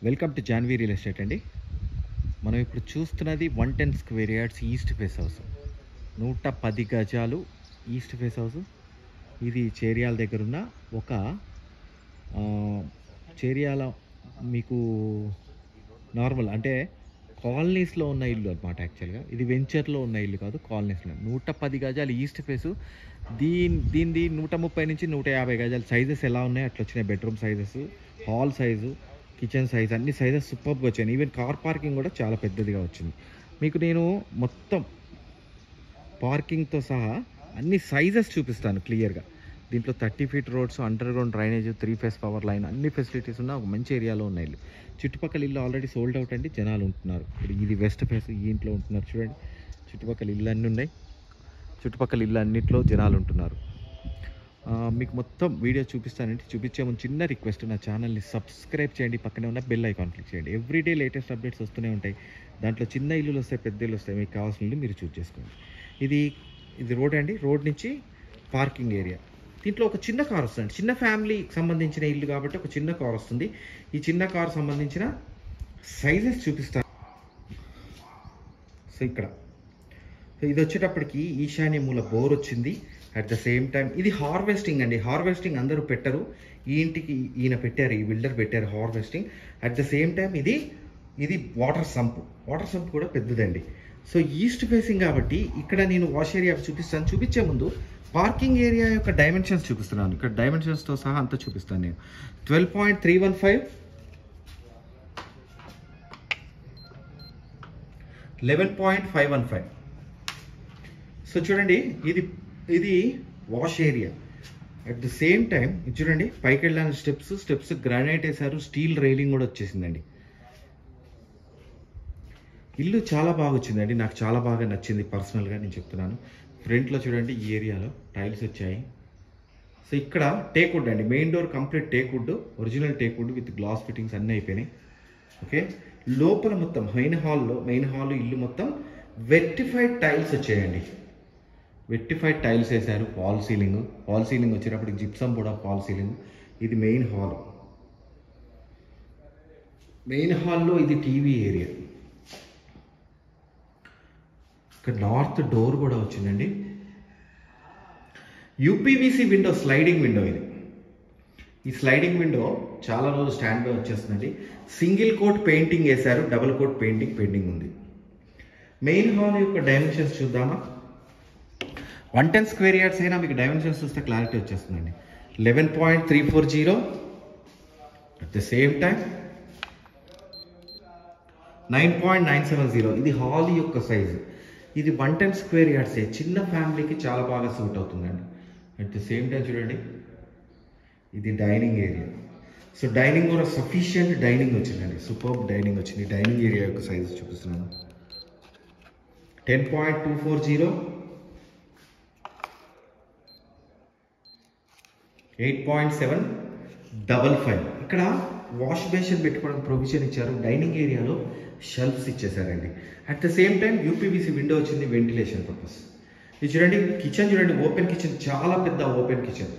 Welcome to Janhvi real estate అండి. మనం ఇప్పుడు చూస్తున్నది 110 square yards east face house, 110 గజాలు ఈస్ట్ ఫేస్ హౌస్. ఇది చేర్యాల దగ్గర ఉన్న ఒక చేర్యాల మీకు నార్మల్ అంటే కాలనీస్లో ఉన్న ఇల్లు అనమాట. యాక్చువల్గా ఇది వెంచర్లో ఉన్న ఇల్లు కాదు, కాలనీస్లో 110 గజాలు ఈస్ట్ ఫేసు. దీనిది 130 నుంచి 150 గజాలు. సైజెస్ ఎలా ఉన్నాయి అట్లా వచ్చినాయి. Bedroom sizes, hall size, kitchen size అన్ని సైజెస్ సూపర్గా వచ్చాయి. ఈవెన్ కార్ పార్కింగ్ కూడా చాలా పెద్దదిగా వచ్చింది. మీకు నేను మొత్తం పార్కింగ్తో సహా అన్ని సైజెస్ చూపిస్తాను క్లియర్గా. దీంట్లో 30 feet roads, under ground drainage, 3 phase power line, అన్ని ఫెసిలిటీస్ ఉన్న ఒక మంచి ఏరియాలో ఉన్న ఇల్లు. చుట్టుపక్కల ఇల్లు ఆల్రెడీ సోల్డ్ అవుట్ అండి, జనాలు ఉంటున్నారు. ఇప్పుడు ఇది వెస్ట్ ఫేస్, ఈ ఇంట్లో ఉంటున్నారు చూడండి. చుట్టుపక్కల ఇల్లు అన్నీ ఉన్నాయి, చుట్టుపక్కల ఇల్లు అన్నింటిలో జనాలు ఉంటున్నారు. మీకు మొత్తం వీడియో చూపిస్తానండి. చూపించే ముందు చిన్న రిక్వెస్ట్, నా ఛానల్ని సబ్స్క్రైబ్ చేయండి, పక్కనే ఉన్న బెల్ ఐకాన్ క్లిక్ చేయండి. ఎవ్రీడే లేటెస్ట్ అప్డేట్స్ వస్తూనే ఉంటాయి. దాంట్లో చిన్న ఇల్లులు వస్తాయి, పెద్ద ఇల్లు వస్తాయి. మీకు కావాల్సిన ఇల్లు మీరు చూస్ చేసుకోండి. ఇది రోడ్ అండి. రోడ్ నుంచి పార్కింగ్ ఏరియా. దీంట్లో ఒక చిన్న కార్ వస్తుంది. చిన్న ఫ్యామిలీకి సంబంధించిన ఇల్లు కాబట్టి ఒక చిన్న కార్ వస్తుంది. ఈ చిన్న కార్ సంబంధించిన సైజెస్ చూపిస్తాను. సో ఇక్కడ ఇది వచ్చేటప్పటికి ఈశాన్య మూల బోర్ వచ్చింది. అట్ ద సేమ్ టైం ఇది హార్వెస్టింగ్ అండి. హార్వెస్టింగ్ అందరూ పెట్టరు, ఈ ఇంటికి ఈయన పెట్టారు, ఈ బిల్డర్ పెట్టారు harvesting. At the same time ఇది వాటర్ సంప్ కూడా పెద్దదండి. సో ఈస్ట్ ఫేసింగ్ కాబట్టి ఇక్కడ నేను వాష్ ఏరియా చూపిస్తాను. చూపించే ముందు పార్కింగ్ ఏరియా యొక్క డైమెన్షన్స్ చూపిస్తున్నాను. ఇక్కడ డైమెన్షన్స్తో సహా అంతా చూపిస్తాను నేను. 12.315, 11.515. సో చూడండి, ఇది wash area. At the same time ఇది చూడండి, పైకి వెళ్ళాలని స్టెప్స్ గ్రానైట్ వేశారు, స్టీల్ రైలింగ్ కూడా వచ్చేసిందండి. ఇల్లు చాలా బాగా వచ్చిందండి, నాకు చాలా బాగా నచ్చింది పర్సనల్గా, నేను చెప్తున్నాను. ఫ్రంట్లో చూడండి, ఈ ఏరియాలో టైల్స్ వచ్చాయి. సో ఇక్కడ టేక్వుడ్ అండి, main door complete teakwood, original teakwood with glass fittings అన్నీ అయిపోయినాయి. ఓకే, లోపల మొత్తం మెయిన్ హాల్ ఇల్లు మొత్తం వెట్టిఫైడ్ టైల్స్ వచ్చాయండి. వెట్టిఫైడ్ టైల్స్ వేశారు. ఫాల్ సీలింగ్ వచ్చేటప్పటికి జిప్సమ్ కూడా ఫాల్ సీలింగ్. ఇది మెయిన్ హాల్లో ఇది టీవీ ఏరియా. ఇక్కడ నార్త్ డోర్ కూడా వచ్చిందండి. UPVC window, sliding window. ఈ స్లైడింగ్ విండో చాలా రోజులు స్టాండ్ బై వచ్చేస్తుందండి. సింగిల్ కోట్ పెయింటింగ్ వేశారు, డబుల్ కోట్ పెయింటింగ్ ఉంది. మెయిన్ హాల్ యొక్క డైమెన్షన్స్ చూద్దామా. 110 స్క్వేర్ యార్డ్స్ అయినా మీకు డైమెన్షన్స్ చూస్తే క్లారిటీ వచ్చేస్తుందండి. 11.340, అట్ ద సేమ్ టైం 9.970. ఇది హాల్ యొక్క సైజు. ఇది 110 స్క్వేర్ యార్డ్సే, చిన్న ఫ్యామిలీకి చాలా బాగా సూట్ అవుతుందండి. అట్ ద సేమ్ టైం చూడండి, ఇది డైనింగ్ ఏరియా. సో డైనింగ్ కూడా సఫిషియంట్ డైనింగ్ వచ్చిందండి, సూపర్ డైనింగ్ వచ్చింది. డైనింగ్ ఏరియా యొక్క సైజు చూపిస్తున్నాను. 10.240, 8.755. ఇక్కడ వాష్ బేసిన్ పెట్టుకోవడానికి ప్రొవిజన్ ఇచ్చారు. డైనింగ్ ఏరియాలో షెల్ఫ్స్ ఇచ్చేసారండి. At the same time UPVC window వచ్చింది, వెంటిలేషన్ పర్పస్. ఇది చూడండి, కిచెన్ చూడండి, ఓపెన్ కిచెన్, చాలా పెద్ద ఓపెన్ కిచెన్.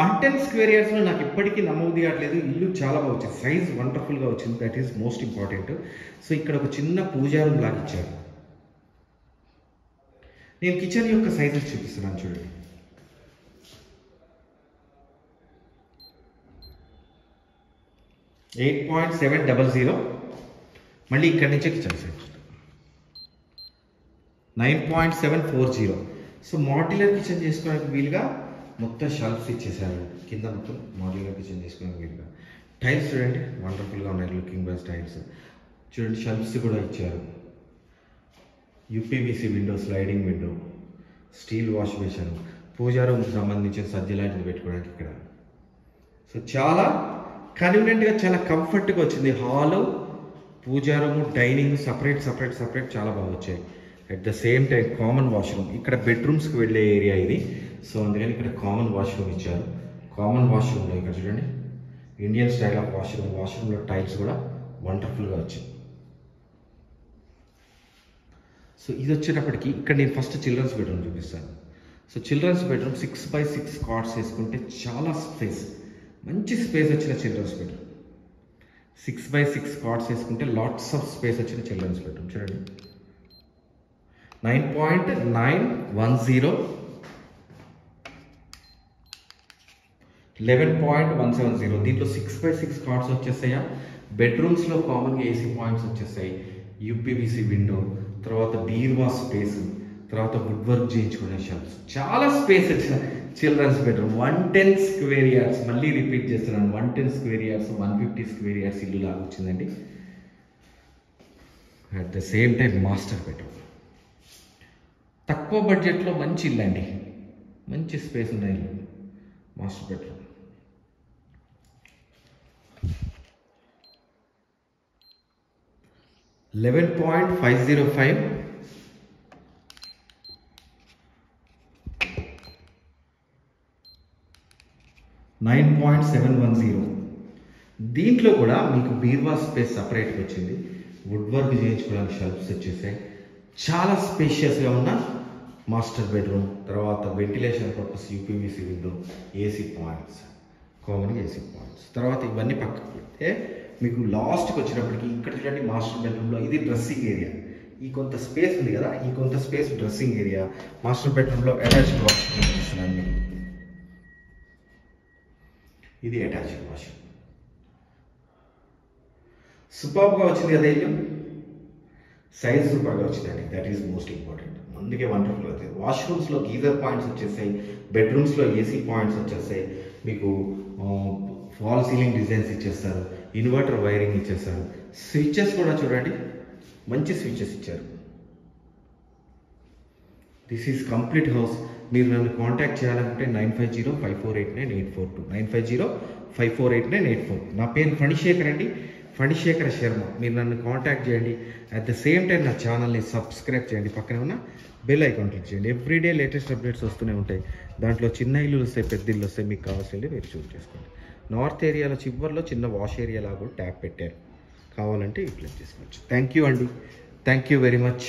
110 స్క్వేర్ యార్డ్స్లో నాకు ఇప్పటికీ నమ్మబుద్ధి కావట్లేదు. ఇల్లు చాలా బాగా వచ్చింది, సైజ్ వండర్ఫుల్గా వచ్చింది. That is most important. So ఇక్కడ ఒక చిన్న పూజా రూమ్ లాగా ఇచ్చారు. నేను కిచెన్ యొక్క సైజెస్ చూపిస్తున్నాను చూడండి. 8.700, మళ్ళీ ఇక్కడి నుంచే kitchen size 9.740. So modular kitchen చేసుకోవడానికి వీలుగా మొత్తం షెల్ఫ్స్ ఇచ్చేసారు. కింద మొత్తం మాడ్యులర్ కిచెన్ చేసుకోవడానికి వీలుగా. టైల్స్ చూడండి, వండర్ఫుల్గా ఉన్నాయి, లుకింగ్ బెస్ట్ టైల్స్ చూడండి. షెల్ఫ్స్ కూడా ఇచ్చారు. UPVC window, sliding window, steel wash basin, puja రూమ్కి సంబంధించిన సజ్జ లాంటిది పెట్టుకోవడానికి ఇక్కడ. సో చాలా కన్వీనియంట్గా, చాలా కంఫర్ట్గా వచ్చింది. Hall, puja room, dining separate చాలా బాగా వచ్చాయి. At the same time common washroom. ఇక్కడ బెడ్రూమ్స్కి వెళ్ళే ఏరియా ఇది. సో అందుకని ఇక్కడ కామన్ వాష్రూమ్ ఇచ్చారు. కామన్ వాష్రూమ్లో ఇక్కడ చూడండి, ఇండియన్ స్టైల్ ఆఫ్ వాష్రూమ్లో టైల్స్ కూడా వండర్ఫుల్గా వచ్చాయి. సో ఇది వచ్చేటప్పటికి ఇక్కడ నేను ఫస్ట్ చిల్డ్రన్స్ బెడ్రూమ్ చూపిస్తాను. So children's bedroom 6x6 cots వేసుకుంటే చాలా స్పేస్, మంచి స్పేస్ వచ్చిన చిల్డ్రన్స్ బెడ్రూమ్. 6x6 కాట్స్ వేసుకుంటే లాట్స్ ఆఫ్ స్పేస్ వచ్చిన చిల్డ్రన్స్ బెడ్రూమ్ చూడండి. 9.910 11.170. దీంట్లో 6x6 కార్డ్స్ వచ్చేస్తాయా. బెడ్రూమ్స్లో కామన్గా ఏసీ పాయింట్స్ వచ్చేస్తాయి, యూపీవీసీ విండో, తర్వాత బీర్వా స్పేస్, తర్వాత వుడ్ వర్క్ చేయించుకునే షాప్స్, చాలా స్పేస్ వచ్చిన చిల్డ్రన్స్ బెడ్రూమ్. 110 స్క్వేర్ యార్డ్స్, మళ్ళీ రిపీట్ చేస్తున్నాను, 110 స్క్వేర్ యార్డ్స్ 150 స్క్వేర్ యార్డ్స్ ఇల్లు లాగా వచ్చిందండి. At the same time master bedroom, తక్కువ బడ్జెట్లో మంచి ఇల్లు అండి, మంచి స్పేస్ ఉన్న ఇల్లు మాస్టర్ బెడ్రూమ్. 11.505 9.710. దీంట్లో కూడా మీకు బీర్వా స్పేస్ సపరేట్గా వచ్చింది, వుడ్ వర్క్ చేయించుకోవడానికి షెల్ఫ్స్ వచ్చేసాయి, చాలా స్పేషియస్గా ఉన్న మాస్టర్ బెడ్రూమ్. తర్వాత ventilation purpose UPVC window, AC points, కామన్గా ఏసీ పాయింట్స్. తర్వాత ఇవన్నీ పక్కకు పెడితే మీకు లాస్ట్కి వచ్చినప్పటికీ ఇక్కడ చూడండి, మాస్టర్ బెడ్రూమ్లో ఇది డ్రెస్సింగ్ ఏరియా, ఈ కొంత స్పేస్ ఉంది కదా, ఈ కొంత స్పేస్ డ్రెస్సింగ్ ఏరియా. మాస్టర్ బెడ్రూమ్లో అటాచ్డ్ వాష్రూమ్ చూపిస్తున్నాను మీకు, ఇది అటాచ్డ్ వాష్రూమ్. సూపర్గా వచ్చింది కదా ఇల్లు, సైజ్ సూపర్గా వచ్చిందండి, దట్ ఈస్ మోస్ట్ ఇంపార్టెంట్. అందుకే వండర్ఫుల్ అవుతుంది. వాష్రూమ్స్లో గీజర్ పాయింట్స్ వచ్చేసాయి, బెడ్రూమ్స్లో ఏసీ పాయింట్స్ వచ్చేస్తాయి, మీకు ఫాల్ సీలింగ్ డిజైన్స్ ఇచ్చేస్తారు, ఇన్వర్టర్ వైరింగ్ ఇచ్చేస్తారు. స్విచ్చెస్ కూడా చూడండి, మంచి స్విచ్చెస్ ఇచ్చారు. This is complete house. మీరు నన్ను కాంటాక్ట్ చేయాలనుకుంటే 9505489842, 9505489842. నా పేరు ఫణిశేఖర్ అండి, ఫణిశేఖర శర్మ. మీరు నన్ను కాంటాక్ట్ చేయండి. అట్ ద సేమ్ టైం నా ఛానల్ని సబ్స్క్రైబ్ చేయండి, పక్కనే ఉన్న బెల్ ఐకాన్ క్లిక్ చేయండి. ఎవ్రీడే లేటెస్ట్ అప్డేట్స్ వస్తూనే ఉంటాయి. దాంట్లో చిన్న ఇల్లు వస్తాయి, పెద్ద ఇల్లు వస్తాయి, మీకు కావాల్సింది మీరు చూస్ చేసుకోండి. నార్త్ ఏరియాలో చివర్లో చిన్న వాష్ ఏరియా లాగా ట్యాప్ పెట్టారు, కావాలంటే ఈ ప్లేస్ చేసుకోవచ్చు. థ్యాంక్ యూ అండి, థ్యాంక్ యూ వెరీ మచ్.